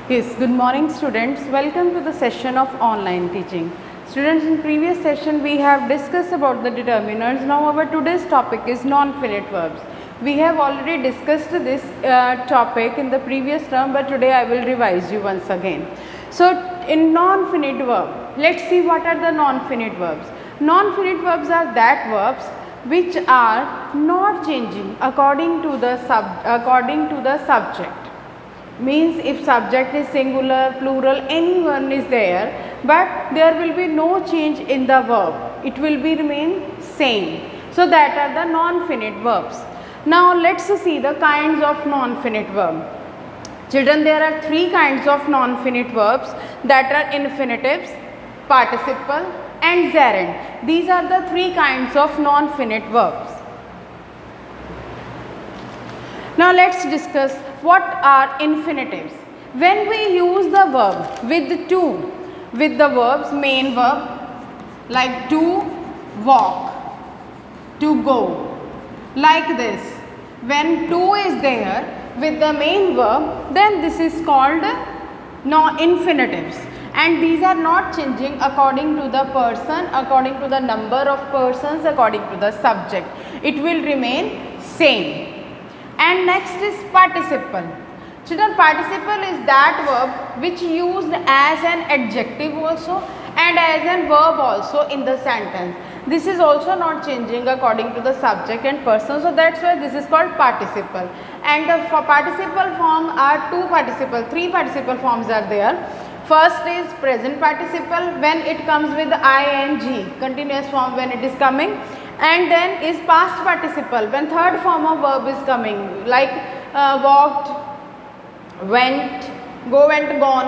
Yes, good morning students. Welcome to the session of online teaching. Students, in previous session we have discussed about the determiners. Now our today's topic is non-finite verbs. We have already discussed this topic in the previous term, but today I will revise you once again. So in non-finite verb, let's see what are the non-finite verbs. Non-finite verbs are that verbs which are not changing according to the subject. Means if subject is singular, plural, any one is there, but there will be no change in the verb. It will be remain same. So that are the non-finite verbs. Now let's see the kinds of non-finite verb. Children, there are three kinds of non-finite verbs, that are infinitives, participle and gerund. These are the three kinds of non-finite verbs. Now let's discuss what are infinitives. When we use the verb with the verbs main verb, like to walk, to go, like this. When to is there with the main verb, then this is called infinitives, and these are not changing according to the person, according to the number of persons, according to the subject. It will remain same. And next is participle. Children, participle is that verb which used as an adjective also and as a verb also in the sentence. This is also not changing according to the subject and person, so that's why this is called participle. And the participle form are three participle forms are there. First is present participle when it comes with ing, continuous form when it is coming, and then is past participle when third form of verb is coming, like walked, went, gone,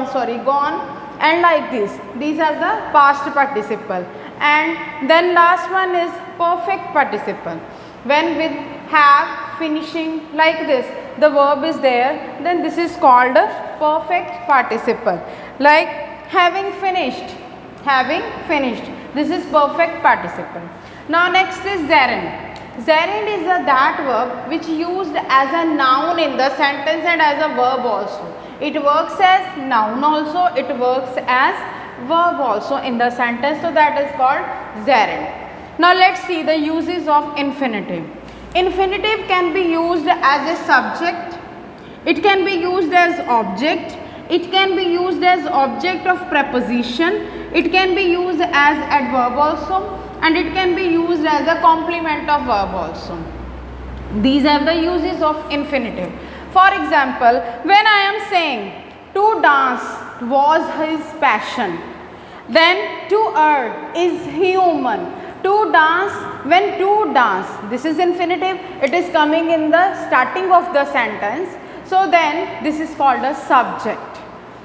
and like this. These are the past participle. And then last one is perfect participle when with have, finishing, like this, the verb is there, then this is called a perfect participle, like having finished, this is perfect participle. Now next is gerund. Gerund is that verb which used as a noun in the sentence and as a verb also. It works as noun also, it works as verb also in the sentence, so that is called gerund. Now let's see the uses of infinitive. Infinitive can be used as a subject, it can be used as object, it can be used as object of preposition, it can be used as adverb also, and it can be used as a complement of verb also. These are the uses of infinitive. For example, when I am saying to dance was his passion, then to err is human. To dance, when to dance, this is infinitive, it is coming in the starting of the sentence, so then this is called a subject.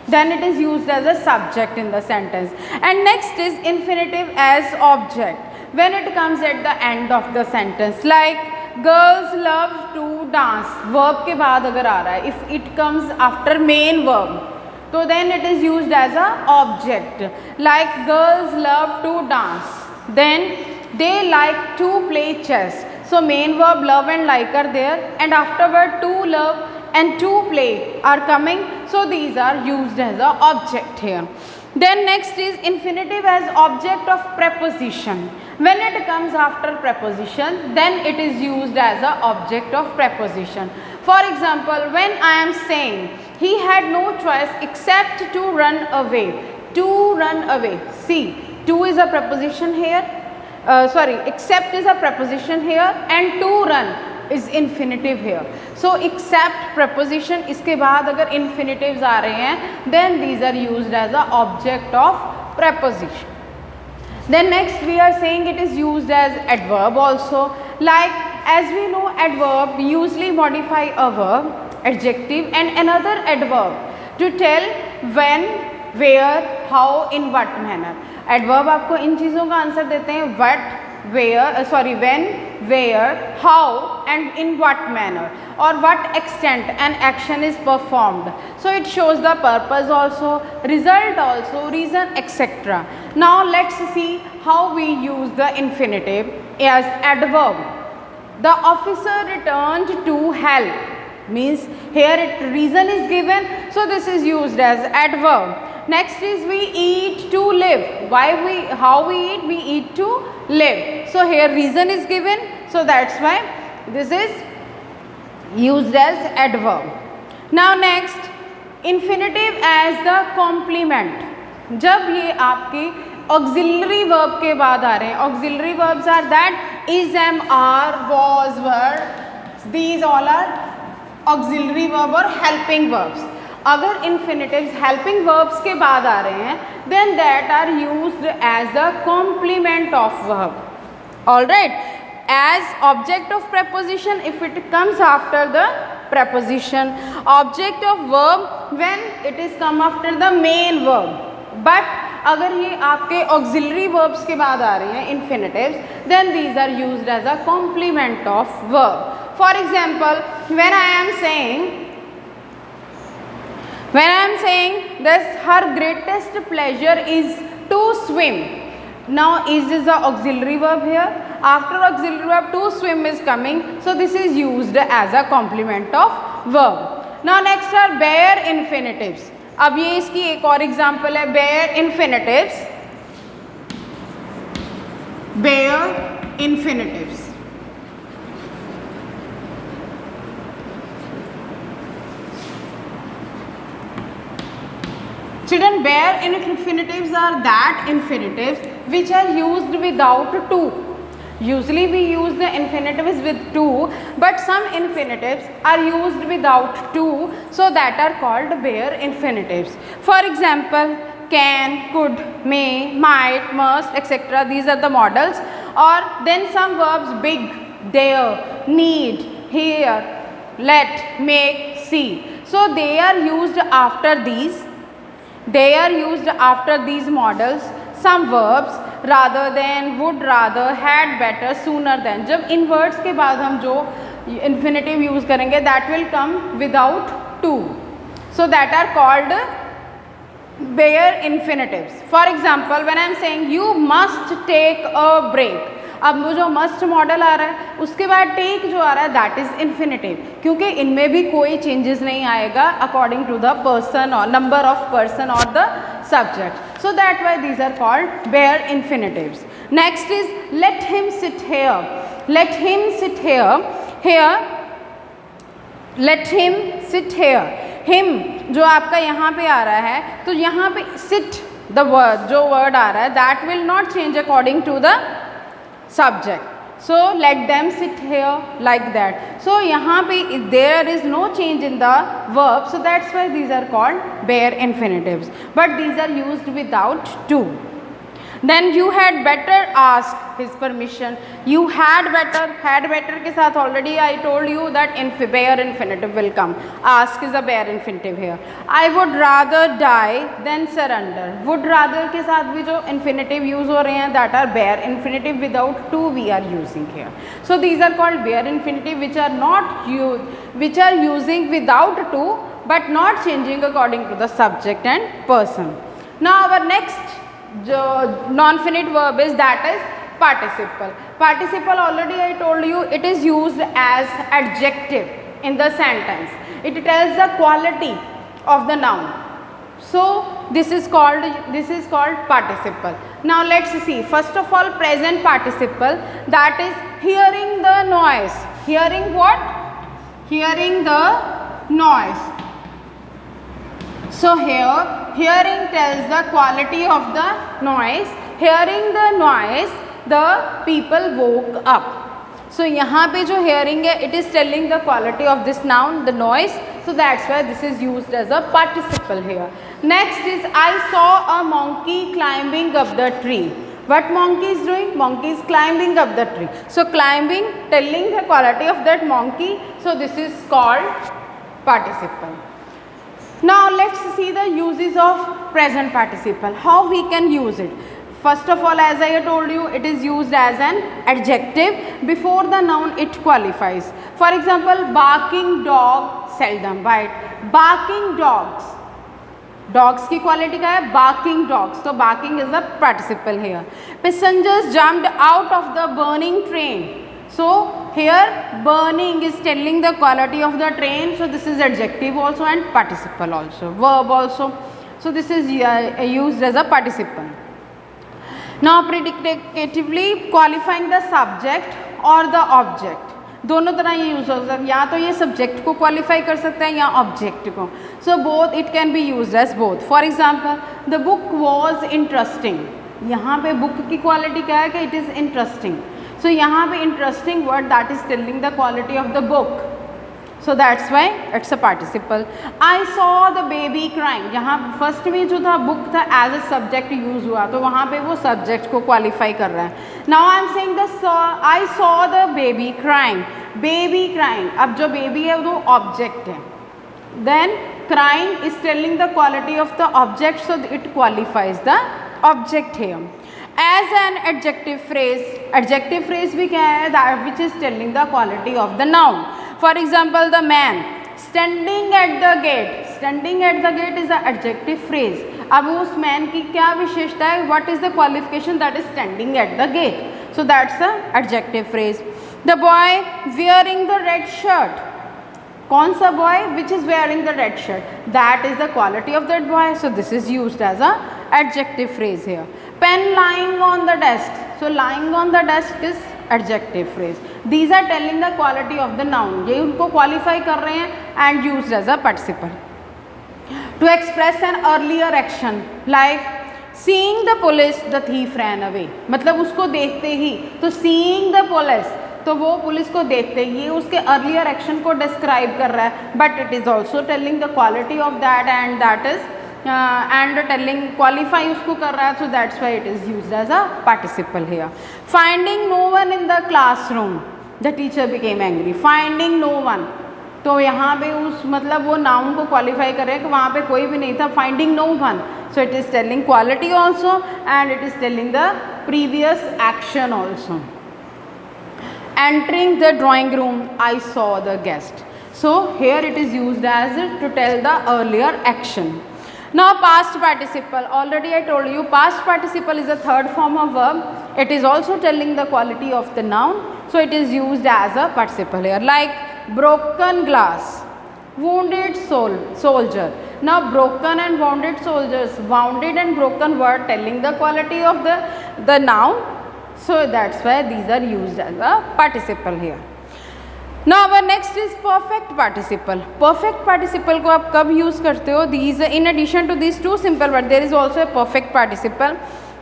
Then it is used as a subject in the sentence. And next is infinitive as object when it comes at the end of the sentence, like girls love to dance, verb के बाद अगर आ रहा है, if it comes after main verb, so then it is used as a object, like girls love to dance, then they like to play chess. So main verb love and like are there, and afterward to love and to play are coming, so these are used as a object here. Then next is infinitive as object of preposition. When it comes after preposition, then it is used as a object of preposition. For example, when I am saying he had no choice except to run away. To run away. See, to is a preposition here. Except is a preposition here, and to run is infinitive here. So except preposition, इसके बाद अगर infinitives आ रहे हैं, then these are used as a object of preposition. Then next we are saying it is used as adverb also, like as we know adverb usually modify a verb, adjective and another adverb to tell when, where, how, in what manner. Adverb आपको इन चीज़ों का answer देते हैं what, when, where, how and in what manner, or what extent an action is performed. So it shows the purpose also, result also, reason, etc. Now let's see how we use the infinitive as adverb. The officer returned to help. means here reason is given, so this is used as adverb. Next is we eat to live. How we eat? We eat to live. So here reason is given, so that's why this is used as adverb. Now next, infinitive as the complement. जब ये आपके auxiliary verb के बाद आ रहे हैं, auxiliary verbs are that is, am, are, was, were, these all are auxiliary verb और helping verbs. अगर infinitives helping verbs के बाद आ रहे हैं, then that are used as the complement of verb. All right. As object of preposition if it comes after the preposition, object of verb when it is come after the main verb. But अगर ये आपके auxiliary verbs के बाद आ रहे हैं infinitives, then these are used as a complement of verb. For example, when I am saying this, her greatest pleasure is to swim. Now is the auxiliary verb here. After auxiliary verb to swim is coming, so this is used as a complement of verb. Now next are bare infinitives. अब ये इसकी एक और example है, bare infinitives. Bare infinitives. Children, bare infinitives are that infinitives which are used without to. Usually we use the infinitives with to, but some infinitives are used without to, so that are called bare infinitives. For example, can, could, may, might, must, etc. These are the models. Or then some verbs big, dare, need, hear, let, make, see. So they are used after these. They are used after these models. Some verbs rather than, would rather, had better, sooner than. जब in words के बाद हम जो infinitive use करेंगे, that will come without to. So that are called bare infinitives. For example, when I am saying you must take a break, अब वो जो must model आ रहा है उसके बाद take जो आ रहा है that is infinitive, क्योंकि इनमें भी कोई changes नहीं आएगा according to the person or number of person or the subject. So that why these are called bare infinitives. Next is let him sit here. Let him sit here. Here, let him sit here. Him जो आपका यहाँ पे आ रहा है, तो यहाँ पे sit the word जो word आ रहा है that will not change according to the subject. So let them sit here like that. So यहाँ पे there is no change in the verb, so that's why these are called bare infinitives. But these are used without to. Then you had better ask his permission. You had better के साथ already I told you that bare infinitive will come. Ask is a bare infinitive here. I would rather die than surrender. Would rather के साथ भी जो infinitive use हो रहे हैं that are bare infinitive without to we are using here. So these are called bare infinitive which are not used, which are using without to but not changing according to the subject and person. Now our next non-finite verb is that is participle. Participle already I told you it is used as adjective in the sentence. It tells the quality of the noun. So this is called participle. Now let's see. First of all, present participle, that is hearing the noise. Hearing what? Hearing the noise. So here, hearing tells the quality of the noise. Hearing the noise, the people woke up. So यहाँ पे जो hearing है, it is telling the quality of this noun, the noise. So that's why this is used as a participle here. Next is I saw a monkey climbing up the tree. What monkey is doing? Monkey is climbing up the tree. So climbing, telling the quality of that monkey. So this is called participle. Now let's see the uses of present participle. How we can use it. First of all, as I told you, it is used as an adjective. Before the noun, it qualifies. For example, barking dog seldom bite. Barking dogs. Dogs की quality क्या है? Barking dogs. So barking is the participle here. Passengers jumped out of the burning train. So here burning is telling the quality of the train, so this is adjective also and participle also, verb also. So this is used as a participle. Now predicatively qualifying the subject or the object, दोनों तरह ये use हो सकता है, या तो ये subject को क्वालिफाई कर सकता है या ऑब्जेक्ट को. So both it can be use as both. For example the book was interesting. यहाँ पे बुक की क्वालिटी क्या है कि इट इज़ इंटरेस्टिंग. सो यहाँ पे interesting word that is telling the quality of the book. So that's why it's a participle. I saw the baby crying. यहाँ first में जो था बुक था एज अ सब्जेक्ट यूज हुआ, तो वहाँ पे वो सब्जेक्ट को क्वालिफाई कर रहा है. Now I am saying the I saw the baby crying. Baby crying, अब जो बेबी है वो ऑब्जेक्ट है. Then crying is telling the quality of the object, so it qualifies the object here. As an adjective phrase, adjective phrase भी क्या है, that which is telling the quality of the noun. For example, the man standing at the gate. Standing at the gate is the adjective phrase. अब उस man की क्या विशेषता है? What is the qualification that is standing at the gate? So that's the adjective phrase. The boy wearing the red shirt. कौन सा boy which is wearing the red shirt? That is the quality of that boy. So this is used as a adjective phrase here. Pen lying on the desk. So lying on the desk is adjective phrase. These are telling the quality of the noun. ये उनको qualify कर रहे हैं and used as a participle. To express an earlier action like seeing the police, the thief ran away. मतलब उसको देखते ही, तो seeing the police, तो वो पुलिस को देखते ही, ये उसके earlier action को describe कर रहा है. But it is also telling the quality of that, and that is and telling qualify उसको कर रहा है, so that's why it is used as a participle here. Finding no one in the classroom, the teacher became angry. Finding no one, तो यहाँ पे उस मतलब वो नाउन को क्वालिफाई कर रहे हैं कि वहाँ पे कोई भी नहीं था. Finding no one, so it is telling quality also and it is telling the previous action also. Entering the drawing room, I saw the guest. So here it is used as to tell the earlier action. Now past participle, already I told you past participle is a third form of verb. It is also telling the quality of the noun, so it is used as a participle here, like broken glass, wounded soldier. Now broken and wounded soldiers, wounded and broken word telling the quality of the noun, so that's why these are used as a participle here. Now our next is perfect participle. Perfect participle को आप कब use करते हो? These in addition to these two simple words, there is also a perfect participle.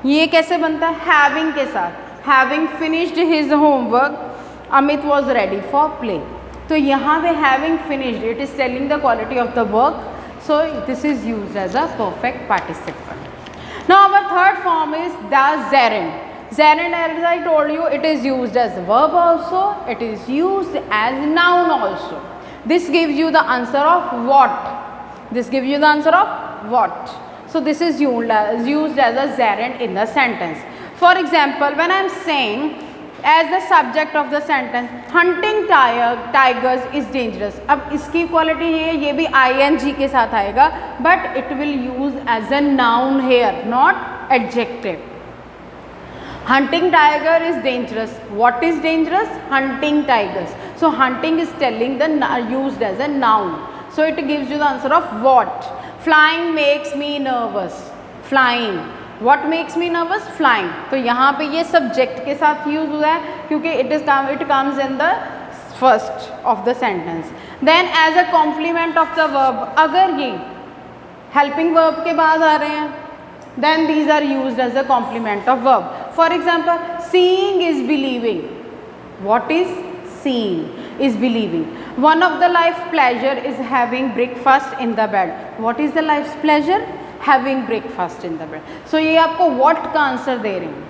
ये कैसे बनता है? Having के साथ. Having finished his homework, Amit was ready for play. तो यहाँ पे having finished, it is telling the quality of the work, so this is used as a perfect participle. Now our third form is the gerund. Gerund, as I told you, it is used as verb also, it is used as noun also. This gives you the answer of what. This gives you the answer of what. So this is used as a gerund in the sentence. For example, when I am saying as the subject of the sentence, hunting tigers is dangerous. अब इसकी quality ये भी ing के साथ आएगा, but it will use as a noun here, not adjective. Hunting tiger is dangerous. What is dangerous? Hunting tigers. So hunting is telling the used as a noun. So it gives you the answer of what. Flying makes me nervous. Flying. What makes me nervous? Flying. तो यहाँ पे ये subject के साथ use हुआ है क्योंकि it comes in the first of the sentence. Then as a complement of the verb, अगर ये helping verb के बाद आ रहे हैं, then these are used as a complement of verb. For example, seeing is believing. What is seeing? Is believing. One of the life pleasure is having breakfast in the bed. What is the life's pleasure? Having breakfast in the bed. So ये आपको what का answer दे रहे हैं,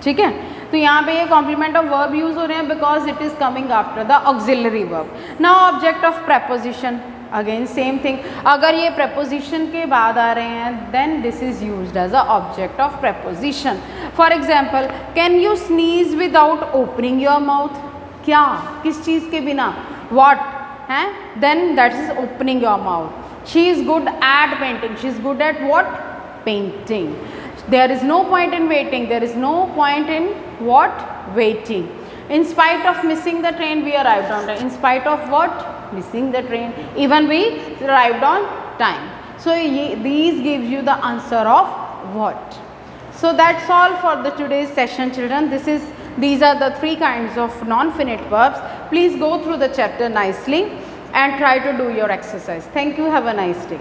ठीक है. तो यहाँ पे ये complement of verb यूज हो रहे हैं because it is coming after the auxiliary verb. Now object of preposition. Again same thing, अगर ये preposition के बाद आ रहे हैं then this is used as a object of preposition. For example, can you sneeze without opening your mouth? क्या, किस चीज़ के बिना? What है? Then that is opening your mouth. She is good at painting. She is good at what? Painting. There is no point in waiting. There is no point in what? Waiting. In spite of missing the train, we arrived on time. In spite of what? Missing the train, even we arrived on time. So these gives you the answer of what. So that's all for the today's session, children. These are the 3 kinds of non-finite verbs. Please go through the chapter nicely and try to do your exercise. Thank you. Have a nice day.